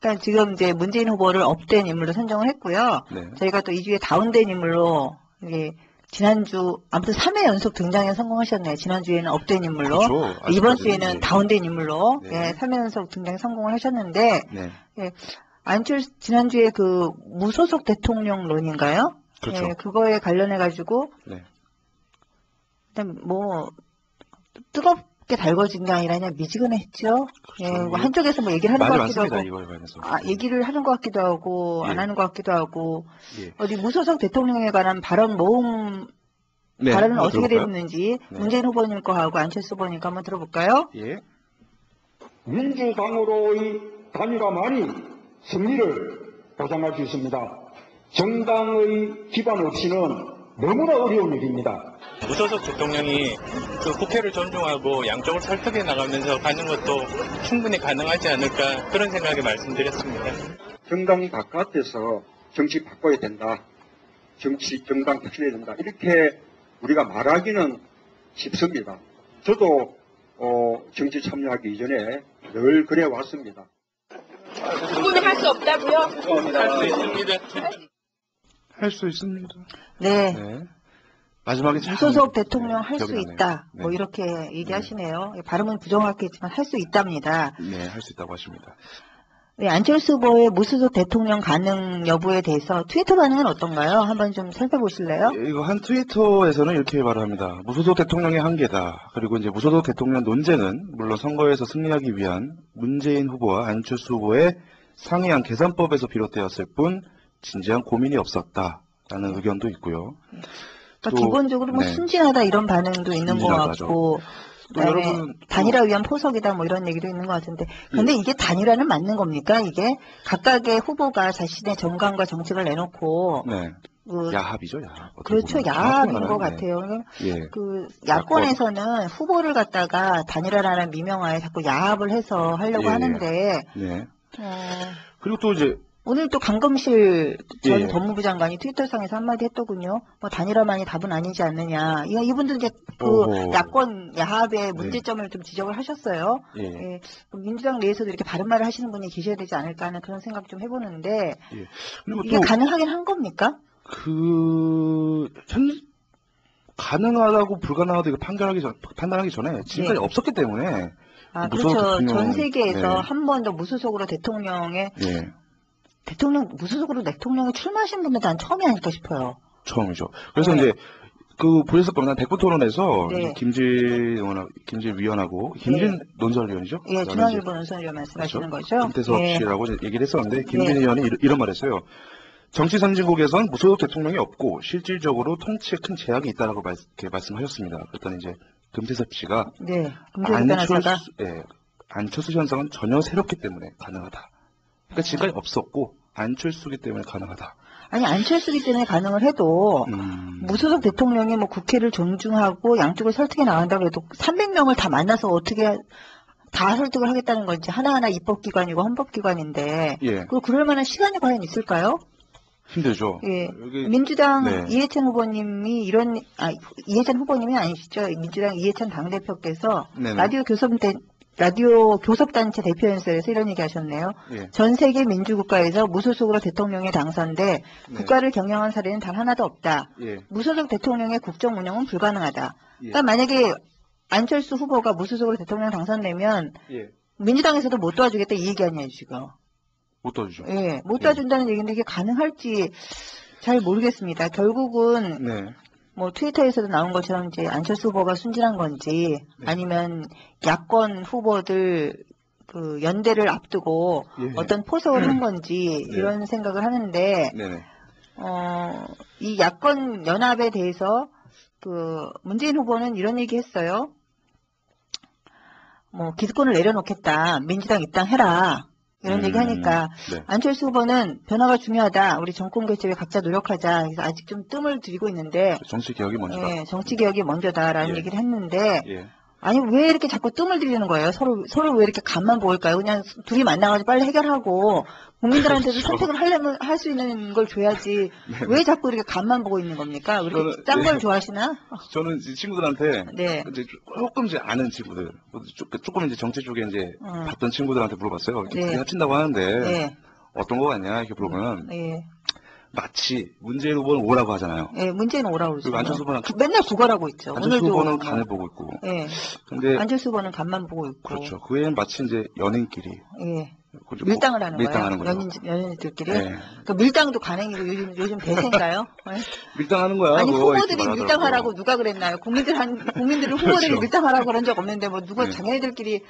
그러니까 지금 이제 문재인 후보를 업된 인물로 선정을 했고요. 네. 저희가 또 2주에 다운된 인물로 이게 지난주 아무튼 3회 연속 등장에 성공하셨네요. 지난주에는 업된 인물로. 그렇죠. 이번 아직까지는, 주에는 예. 다운된 인물로 네. 예, 3회 연속 등장에 성공을 하셨는데 네. 지난주에 그 무소속 대통령론인가요? 그렇죠. 예, 그거에 관련해 가지고 네. 일단 뭐 뜨겁게 달궈진 게 아니라 그냥 미지근했죠. 예, 그렇죠. 뭐 한쪽에서 뭐 얘기를 하는 많이 것 같기도 많습니다. 하고, 이거에 관해서. 얘기를 하는 것 같기도 하고 예. 안 하는 것 같기도 하고 예. 어디 무소속 대통령에 관한 발언 모음 네, 발언은 한번 어떻게 들어볼까요? 됐는지 네. 문재인 후보님 거하고 안철수 후보님 거 한번 들어볼까요? 예. 민주당으로의 단일화만이 승리를 보장할 수 있습니다. 정당의 기반 없이는 너무나 어려운 일입니다. 무소속 대통령이 그 국회를 존중하고 양쪽을 설득해 나가면서 가는 것도 충분히 가능하지 않을까 그런 생각에 말씀드렸습니다. 정당 바깥에서 정치 바꿔야 된다. 정당 바꿔야 된다. 이렇게 우리가 말하기는 쉽습니다. 저도 정치 참여하기 이전에 늘 그래 왔습니다. 그분은 할 수 없다고요? 할 수 있습니다. 할 수 있습니다. 네. 네. 마지막에 참 무소속 대통령 할 수 기억이 나네요. 있다. 네. 뭐 이렇게 얘기하시네요. 발음은 부정확했지만 할 수 있답니다. 네, 할 수 있다고 하십니다. 네, 안철수 후보의 무소속 대통령 가능 여부에 대해서 트위터 반응은 어떤가요? 한번 좀 살펴보실래요? 이거 한 트위터에서는 이렇게 말합니다. 무소속 대통령의 한계다. 그리고 이제 무소속 대통령 논쟁은 물론 선거에서 승리하기 위한 문재인 후보와 안철수 후보의 상이한 계산법에서 비롯되었을 뿐 진지한 고민이 없었다라는 의견도 있고요. 그러니까 또, 기본적으로 뭐 네. 순진하다 이런 반응도 있는 것 순진하다죠. 같고 또 그다음에 여러분 단일화 위한 포석이다 뭐 이런 얘기도 있는 것 같은데 근데 이게 단일화는 맞는 겁니까? 이게 각각의 후보가 자신의 정강과 정책을 내놓고 네. 그 야합이죠, 야합. 어떻게 그렇죠. 보면. 야합인 정확히 것 말하면, 같아요. 네. 예. 그 야권에서는 후보를 갖다가 단일화라는 미명하에 자꾸 야합을 해서 하려고 예. 하는데 네. 어, 그리고 또 이제 오늘 또 강금실 전 예. 법무부 장관이 트위터상에서 한마디 했더군요. 뭐 단일화만이 답은 아니지 않느냐. 이분도 이제 그 오호. 야권 야합의 문제점을 좀 지적을 하셨어요. 예. 예, 민주당 내에서도 이렇게 바른 말을 하시는 분이 계셔야 되지 않을까 하는 그런 생각 좀 해보는데 그리고 이게 또 가능하긴 한 겁니까? 가능하다고 불가능하다고 이거 판단하기 전에 지금까지 네. 없었기 때문에 아, 무소속 그렇죠. 대통령, 전 세계에서 네. 한 번도 무소속으로 예, 무소속으로 대통령에 출마하신 분들 난 처음이 아닐까 싶어요. 처음이죠. 그래서 네. 이제 보셨을 겁니다. 백분 토론에서 네. 김진 위원하고 김진 논설위원이죠. 예, 중앙일보 논설위원 말씀하시는 거죠? 김태섭 예. 씨라고 얘기를 했었는데 김진 네. 의원이 이런 말했어요. 정치 선진국에선 무소속 대통령이 없고 실질적으로 통치에 큰 제약이 있다라고 이렇게 말씀하셨습니다. 그랬더니 이제 금태섭 씨가 네. 금태섭 변호사가 안철수 현상은 전혀 새롭기 때문에 가능하다. 그러니까 지금까지 없었고 안철수기 때문에 가능하다. 아니 안철수기 때문에 가능을 해도 무소속 대통령이 뭐 국회를 존중하고 양쪽을 설득해 나간다고 해도 300명을 다 만나서 어떻게 다 설득을 하겠다는 건지 하나하나 입법기관이고 헌법기관인데 예. 그럴 만한 시간이 과연 있을까요? 힘들죠. 예. 여기, 민주당 네. 이해찬 후보님이 이해찬 후보님이 아니시죠? 민주당 이해찬 당대표께서 네네. 라디오 교섭단체 대표연설에서 이런 얘기 하셨네요. 예. 전 세계 민주국가에서 무소속으로 대통령이 당선돼 네. 국가를 경영한 사례는 단 하나도 없다. 예. 무소속 대통령의 국정 운영은 불가능하다. 예. 그러니까 만약에 안철수 후보가 무소속으로 대통령 당선되면 예. 민주당에서도 못 도와주겠다 이 얘기 아니에요, 지금. 못 도와주죠. 예, 못 도와준다는 얘기인데 이게 가능할지 잘 모르겠습니다. 결국은 네. 뭐 트위터에서도 나온 것처럼 이제 안철수 후보가 순진한 건지 네. 아니면 야권 후보들 그 연대를 앞두고 예. 어떤 포석을 한 건지 네. 이런 생각을 하는데 네네. 이 야권 연합에 대해서 그 문재인 후보는 이런 얘기 했어요. 뭐 기득권을 내려놓겠다. 민주당 입당해라. 이런 얘기 하니까 네. 안철수 후보는 변화가 중요하다. 우리 정권 개최에 각자 노력하자. 그래서 아직 좀 뜸을 들이고 있는데 정치 개혁이 먼저다. 예, 정치 개혁이 먼저다라는 예. 얘기를 했는데 예. 아니 왜 이렇게 자꾸 뜸을 들이는 거예요? 서로 왜 이렇게 간만 보일까요? 그냥 둘이 만나가지고 빨리 해결하고 국민들한테도 그렇죠. 선택을 하려면 할 수 있는 걸 줘야지 왜 자꾸 이렇게 간만 보고 있는 겁니까? 왜 이렇게 저는- 짠 걸 예. 좋아하시나? 저는 이제 친구들한테 네. 이제 조금 이제 아는 친구들, 조금 이제 정치 쪽에 이제 봤던 친구들한테 물어봤어요. 이렇게 네. 둘이 합친다고 하는데 네. 어떤 거 같냐 이렇게 물어보면 예. 마치 문재인 후보는 오라고 하잖아요. 예, 문재인 오라고 그러죠. 그리고 안철수 후보는 맨날 구걸하고 있죠. 안철수 오늘도 후보는 뭐. 간을 보고 있고. 예. 근데 안철수 후보는 간만 보고 있고. 그렇죠. 그 외에는 마치 이제 연인끼리 예. 그리고 밀당을 하는 밀당하는 거예요. 거죠. 연인들끼리. 네. 그 밀당도 가능이고 요즘 대세인가요? 예? 밀당하는 거야. 아니 그거 후보들이 이렇게 말하더라고요. 밀당하라고 누가 그랬나요? 국민들을 후보들이 그렇죠. 밀당하라고 그런 적 없는데 뭐 누가 네. 자기네들끼리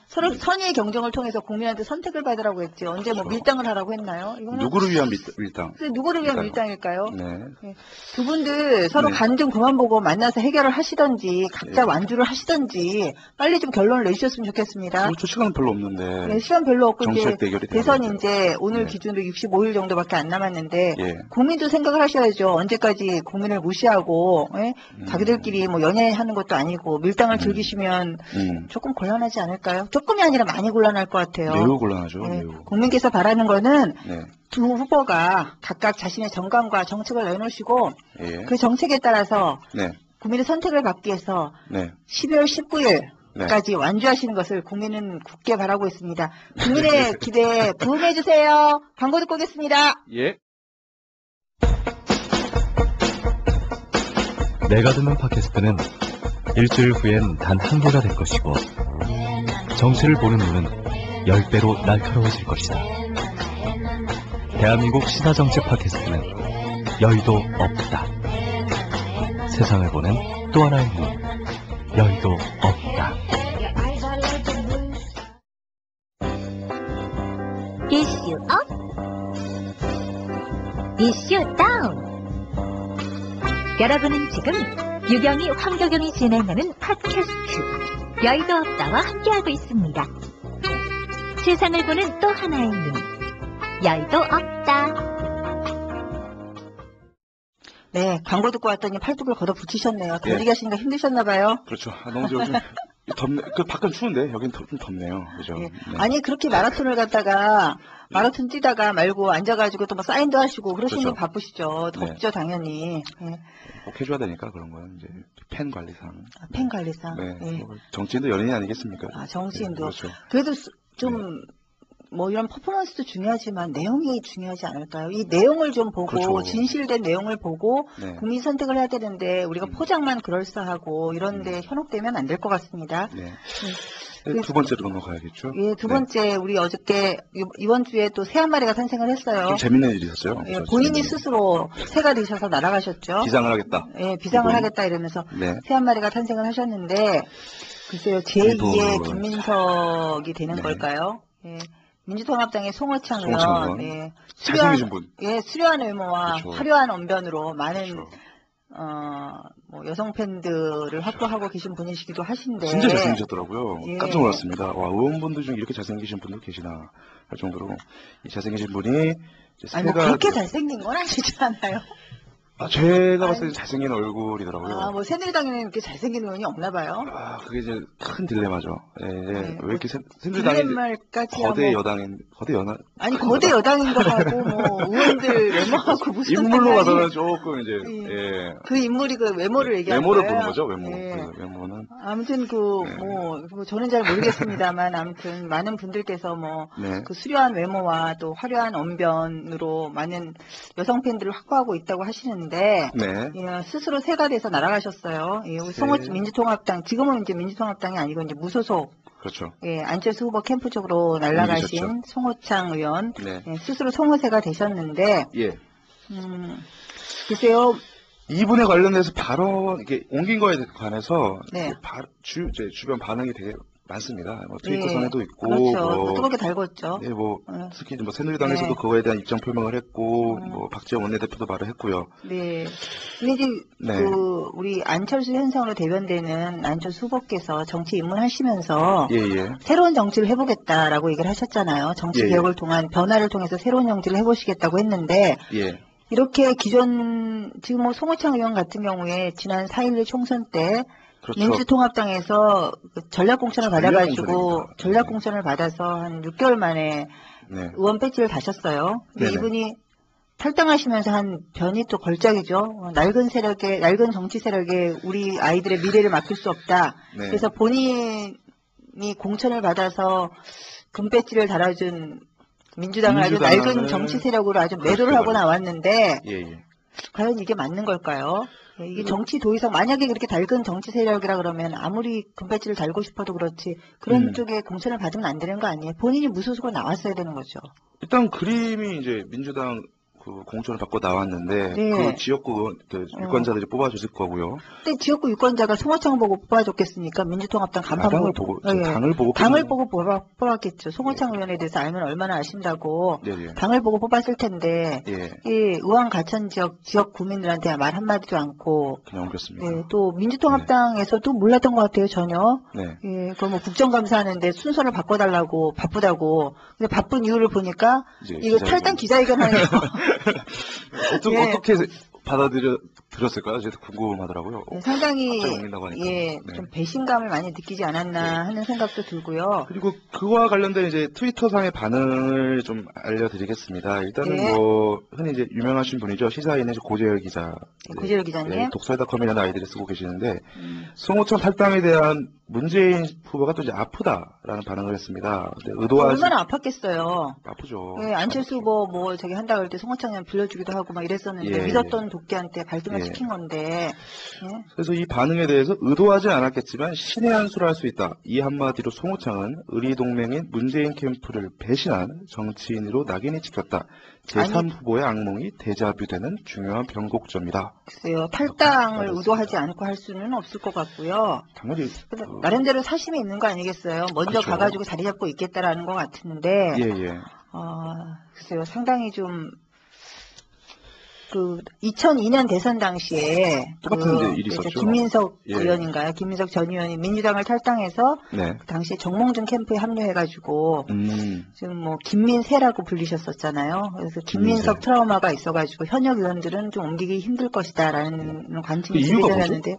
서로 선의의 경쟁을 통해서 국민한테 선택을 받으라고 했지 언제 뭐 그렇죠. 밀당을 하라고 했나요? 이거는 누구를 위한 밀당? 글쎄, 누구를 위한 밀당. 밀당일까요? 네. 두 분들 서로 네. 간 좀 그만 보고 만나서 해결을 하시던지 각자 네. 완주를 하시던지 빨리 좀 결론을 내주셨으면 좋겠습니다. 그렇죠. 시간은 별로 없는데. 네, 시간 별로 없고 이제 정치적 대결이 대선이 돼야 이제 오늘 네. 기준으로 65일 정도밖에 안 남았는데 예. 국민도 생각을 하셔야죠. 언제까지 국민을 무시하고 예? 자기들끼리 뭐 연애하는 것도 아니고 밀당을 즐기시면 조금 곤란하지 않을까요? 조금이 아니라 많이 곤란할 것 같아요. 매우 곤란하죠. 네, 매우. 국민께서 바라는 거는 네. 두 후보가 각각 자신의 정강과 정책을 내놓으시고 예. 그 정책에 따라서 네. 국민의 선택을 받기 위해서 네. 12월 19일까지 완주하시는 것을 국민은 굳게 바라고 있습니다. 국민의 기대에 부응해 주세요. 광고 듣고 오겠습니다. 예. 내가 듣는 팟캐스트는 일주일 후엔 단 한 개가 될 것이고 정치를 보는 눈은 10배로 날카로워질 것이다. 대한민국 시사정치 팟캐스트는 여의도 없다. 세상을 보는 또 하나의 눈, 여의도 없다. 이슈 업, 이슈 다운. 여러분은 지금 유경이 황교경이 진행하는 팟캐스트 여의도 없다와 함께하고 있습니다. 세상을 보는 또 하나의 눈, 여의도 없다. 네, 광고 듣고 왔더니 팔뚝을 걷어붙이셨네요. 예. 달리기 하시니까 힘드셨나 봐요. 그렇죠. 너무 요즘 덥네. 그 밖은 추운데 여긴 좀 덥네요. 그죠? 예. 네. 아니 그렇게 마라톤을 갔다가 마라톤 뛰다가 말고 앉아가지고 또 뭐 사인도 하시고 그러시는 분 그렇죠. 바쁘시죠. 덥죠 당연히. 예. 꼭 해줘야 되니까 그런 거는 이제 팬 관리상. 팬 관리상. 네. 예. 뭐 정치인도 연예인 아니겠습니까? 아, 정치인도. 네, 그렇죠. 그래도 좀 뭐 이런 퍼포먼스도 중요하지만 내용이 중요하지 않을까요? 이 내용을 좀 보고 그렇죠. 진실된 내용을 보고 네. 국민 선택을 해야 되는데 우리가 포장만 그럴싸하고 이런데 현혹되면 안 될 것 같습니다. 네. 그- 두 번째로 넘어가야겠죠. 예, 두 네. 번째 우리 어저께 이번 주에 또 새 한 마리가 탄생을 했어요. 좀 재밌는 일이 있었어요. 예, 저 본인이 재밌는 스스로 새가 되셔서 날아가셨죠. 비상을 하겠다. 예, 비상을 이분. 하겠다 이러면서 네. 새 한 마리가 탄생을 하셨는데 글쎄요 제2의 이분. 김민석이 되는 네. 걸까요? 예, 민주통합당의 송호창 송호창 의원, 의원. 예, 잘생기신 분. 예, 수려한 외모와 그렇죠. 화려한 언변으로 많은 그렇죠. 뭐 여성 팬들을 확보하고 계신 분이시기도 하신데 진짜 잘생기셨더라고요. 예. 깜짝 놀랐습니다. 와, 의원분들 중에 이렇게 잘생기신 분도 계시나 할 정도로 이 잘생기신 분이 이제 아니 뭐 새가 그렇게 잘생긴 건 아니지 않아요? 제가 봤을 때 잘생긴 얼굴이더라고요. 아, 뭐 새누리당에는 이렇게 잘생긴 의원이 없나 봐요. 아, 그게 이제 큰 딜레마죠. 예, 네, 왜 이렇게 새누리당이 딜레마까지야 거대 뭐 여당인, 거대 연합, 아니 거대 여당인 거 하고 뭐 의원들 외모하고 무슨 인물로 상관이- 가서는 조금 이제, 예. 예. 그 인물이 그 외모를 얘기하는 외모를 거예요. 보는 거죠, 외모. 예. 그 외모는. 아무튼 뭐 저는 잘 모르겠습습니다만 아무튼 많은 분들께서 뭐 네. 그 수려한 외모와 또 화려한 언변으로 많은 여성 팬들을 확보하고 있다고 하시는데 네. 예, 스스로 새가 돼서 날아가셨어요. 예, 우리 새. 민주통합당 지금은 이제 민주통합당이 아니고 이제 무소속 그렇죠. 예, 안철수 후보 캠프 쪽으로 날아가신 옮기셨죠. 송호창 의원 네. 예, 스스로 송호세가 되셨는데 예. 글쎄요. 이분에 관련해서 발언 이게 옮긴 거에 관해서 네. 제 주변 반응이 되게 많습니다. 뭐 트위터상에도 있고, 그렇죠. 뭐, 뜨겁게 달궜죠. 네, 뭐 네. 특히 뭐 새누리당에서도 네. 그거에 대한 입장 표명을 했고, 뭐 박지원 원내대표도 말을 했고요. 네. 근데 이제 네. 우리 안철수 현상으로 대변되는 안철수 후보께서 정치 입문하시면서 예. 새로운 정치를 해보겠다라고 얘기를 하셨잖아요. 정치 예. 개혁을 통한 변화를 통해서 새로운 정치를 해보시겠다고 했는데 예. 이렇게 지금 뭐 송호창 의원 같은 경우에 지난 4.11 총선 때 그렇죠. 민주통합당에서 전략공천을 받아가지고 전략공천입니다. 전략공천을 받아서 한 6개월 만에 네. 의원 배지를 다셨어요. 근데 네네. 이분이 탈당하시면서 한 변이 또 걸작이죠. 낡은 정치 세력에 우리 아이들의 미래를 맡길 수 없다. 네. 그래서 본인이 공천을 받아서 금배지를 달아준 민주당을 아주 낡은 정치 세력으로 아주 매도를 하고 나왔는데 예. 과연 이게 맞는 걸까요? 이게 정치 도의성 만약에 그렇게 낡은 정치 세력이라 그러면 아무리 금배지를 달고 싶어도 그렇지 그런 쪽에 공천을 받으면 안 되는 거 아니에요? 본인이 무소속으로 나왔어야 되는 거죠. 일단 그림이 이제 민주당 그 공천을 받고 나왔는데 네. 그 지역구 유권자들이 뽑아줬을 거고요. 근데 지역구 유권자가 송호창 보고 뽑아줬겠습니까? 민주통합당 간판 야당을 보고 보고 당을 보고 뽑았겠죠. 송호창 의원에 대해서 알면 얼마나 아신다고 네. 당을 보고 뽑았을 텐데 예. 이 의왕 가천 지역 구민들한테 말 한마디도 않고 그냥 옮겼습니다. 네, 또 민주통합당에서도 몰랐던 것 같아요 전혀. 네. 예, 그럼 뭐 국정감사하는데 순서를 바꿔달라고 바쁘다고. 근데 바쁜 이유를 보니까 이거 탈당 기자회견하는 거. 어떻게 받아들였을까요? 제가 궁금하더라고요. 상당히 갑자기 옮긴다고 하니까. 네. 좀 배신감을 많이 느끼지 않았나 하는 생각도 들고요. 그리고 그와 관련된 이제 트위터상의 반응을 좀 알려드리겠습니다. 일단은 네. 뭐 흔히 이제 유명하신 분이죠. 시사인의 고재열 기자. 고재열 기자님. 네, 독설닷컴이라는 아이디를 쓰고 계시는데 송호천 탈당에 대한 문재인 후보가 또 이제 아프다라는 반응을 했습니다. 얼마나 아팠겠어요. 아프죠. 네, 안철수 후보 뭐 저기 한다 그럴 때 송호창 의원 빌려주기도 하고 막 이랬었는데 믿었던 독기한테 발등을 찍힌 건데. 그래서 이 반응에 대해서 의도하지 않았겠지만 신의 한 수를 할 수 있다. 이 한마디로 송호창은 의리동맹인 문재인 캠프를 배신한 정치인으로 낙인이 찍혔다. 제3 후보의 악몽이 데자뷰되는 중요한 변곡점이다. 글쎄요. 탈당을 의도하지 않고 할 수는 없을 것 같고요. 당연히 나름대로 사심이 있는 거 아니겠어요? 먼저 그렇죠. 가가지고 자리 잡고 있겠다라는 것 같은데. 예. 글쎄요. 상당히 좀 2002년 대선 당시에 똑같은 일이 있었죠. 김민석 의원인가요? 김민석 전 의원이 민주당을 탈당해서 그 당시에 정몽준 캠프에 합류해가지고 지금 뭐 김민세라고 불리셨었잖아요. 그래서 김민석 트라우마가 있어가지고 현역 의원들은 좀 옮기기 힘들 것이다라는 관측이 지배되었는데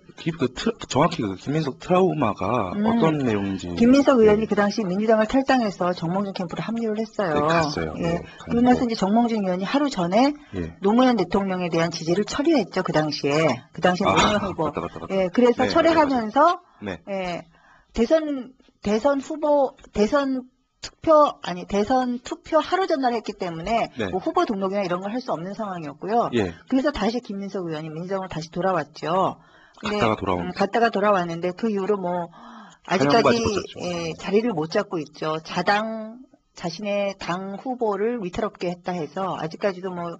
정확히 김민석 트라우마가 어떤 내용인지. 김민석 의원이 그 당시 민주당을 탈당해서 정몽준 캠프로 합류를 했어요. 네, 갔어요. 그러면서 이제 정몽준 의원이 하루 전에 노무현 대통령에 대한 지지를 철회했죠. 그 당시에 노무현 후보. 맞다. 그래서 철회하면서 네. 대선 투표 하루 전날 했기 때문에 뭐 후보 등록이나 이런 걸 할 수 없는 상황이었고요. 그래서 다시 김민석 의원이 민주당으로 다시 돌아왔죠. 갔다가 돌아왔는데 그 이후로 뭐 아직까지 자리를 못 잡고 있죠. 자신의 당 후보를 위태롭게 했다 해서 아직까지도 뭐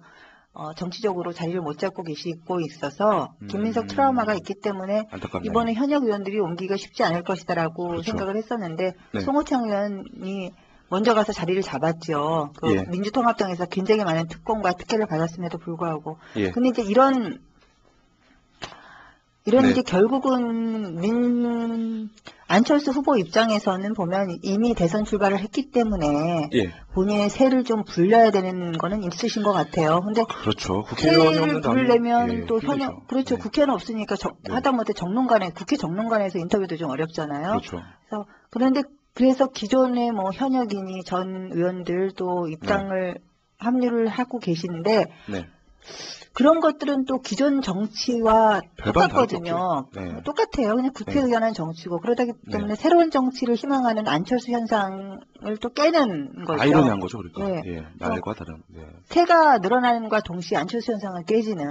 정치적으로 자리를 못 잡고 계시고 있어서 김민석 트라우마가 있기 때문에 안타깝네요. 이번에 현역 의원들이 옮기기가 쉽지 않을 것이다라고 그렇죠. 생각을 했었는데 송호창 의원이 먼저 가서 자리를 잡았죠. 민주통합당에서 굉장히 많은 특권과 특혜를 받았음에도 불구하고. 근데 이제 이런 이제 결국은 안철수 후보 입장에서는 보면 이미 대선 출발을 했기 때문에 본인의 세를 좀 불려야 되는 거는 있으신 것 같아요. 근데 그렇죠. 세를 부르려면 또 현역 국회는 없으니까 하다못해 국회 정론관에서 인터뷰도 좀 어렵잖아요. 그래서 기존의 뭐 현역인이 전 의원들도 입당을 합류를 하고 계시는데 그런 것들은 또 기존 정치와 똑같거든요. 똑같아요. 그냥 국회의원한 정치고 그러다 때문에 새로운 정치를 희망하는 안철수 현상을 또 깨는 거죠. 아이러니한 거죠, 그러니까. 날과 다른. 세가 늘어나는과 동시에 안철수 현상을 깨지는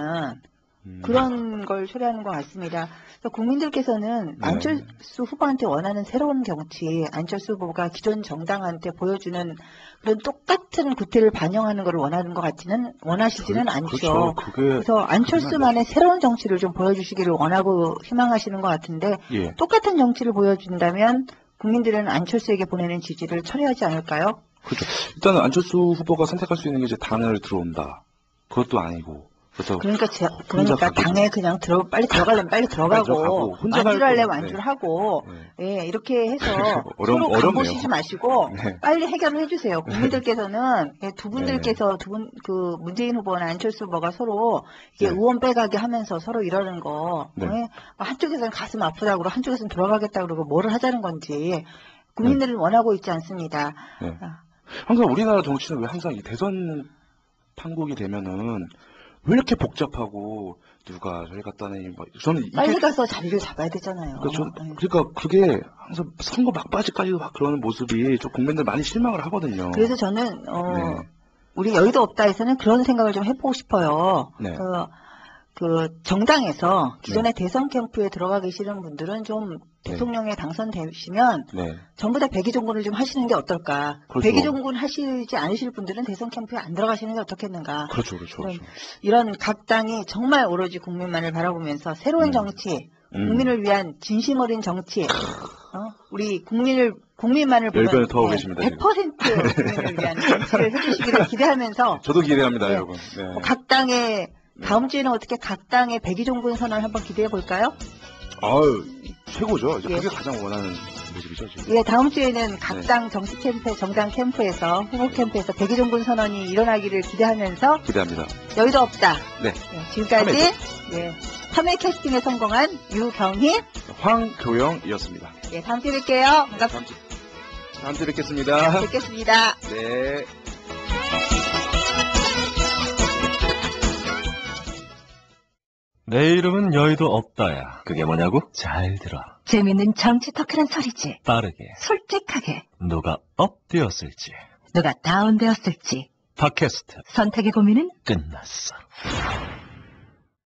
그런 걸 초래하는 것 같습니다. 그래서 국민들께서는 안철수 후보한테 원하는 새로운 정치, 안철수 후보가 기존 정당한테 보여주는 그런 똑같은 구태를 반영하는 걸 원하시지는 않죠. 그렇죠. 그래서 안철수만의 새로운 정치를 좀 보여주시기를 원하고 희망하시는 것 같은데 예. 똑같은 정치를 보여준다면 국민들은 안철수에게 보내는 지지를 철회하지 않을까요? 그렇죠. 일단은 안철수 후보가 선택할 수 있는 게 이제 당을 들어온다. 그것도 아니고. 그러니까 당에 그냥 빨리 들어가려면 빨리 들어가고 완주하려면 완주하고 예, 이렇게 해서 서로 간보시지 마시고 빨리 해결을 해주세요. 국민들께서는 두 분들께서 그 문재인 후보나 안철수 후보가 서로 이게 의원 빼가게 하면서 서로 이러는 거 한쪽에서는 가슴 아프다고 그러고 한쪽에서는 들어가겠다고 그러고 뭐를 하자는 건지 국민들은 원하고 있지 않습니다. 항상 우리나라 정치는 왜 항상 이 대선 판국이 되면은 왜 이렇게 복잡하고 누가 저리 갔다 내 저는 이게 빨리 가서 자리를 잡아야 되잖아요. 그러니까 그게 항상 선거 막바지까지 막 그러는 모습이 좀 국민들 많이 실망을 하거든요. 그래서 저는 우리 여의도 없다에서는 그런 생각을 좀 해보고 싶어요. 그 정당에서 기존의 대선 캠프에 들어가 계시는 분들은 좀 대통령에 당선되시면 전부 다 백의종군을 좀 하시는 게 어떨까. 그렇죠. 백의종군 하시지 않으실 분들은 대선 캠프에 안 들어가시는 게 어떻겠는가. 그렇죠. 이런 각 당이 정말 오로지 국민만을 바라보면서 새로운 정치, 국민을 위한 진심 어린 정치, 우리 국민만을 보면 10배는 더 오겠습니다. 100% 국민을 위한 정치를 해주시기를 기대하면서 저도 기대합니다, 여러분. 각 당의 다음 주에는 어떻게 각 당의 백의종군 선언을 한번 기대해 볼까요? 아유, 최고죠. 이제 그게 가장 원하는 모습이죠, 지금. 예, 다음 주에는 각 당 정치 캠프, 정당 캠프에서, 후보 캠프에서 백의종군 선언이 일어나기를 기대하면서 기대합니다. 여의도 없다. 네. 지금까지 3회 캐스팅에 성공한 유경희, 황교영이었습니다. 다음 주에 뵐게요. 반갑습니다. 다음 주에 뵙겠습니다. 뵙겠습니다. 네. 내 이름은 여의도 없다야. 그게 뭐냐고? 잘 들어. 재밌는 정치 토크란 소리지. 빠르게. 솔직하게. 누가 업되었을지. 누가 다운되었을지. 팟캐스트. 선택의 고민은 끝났어.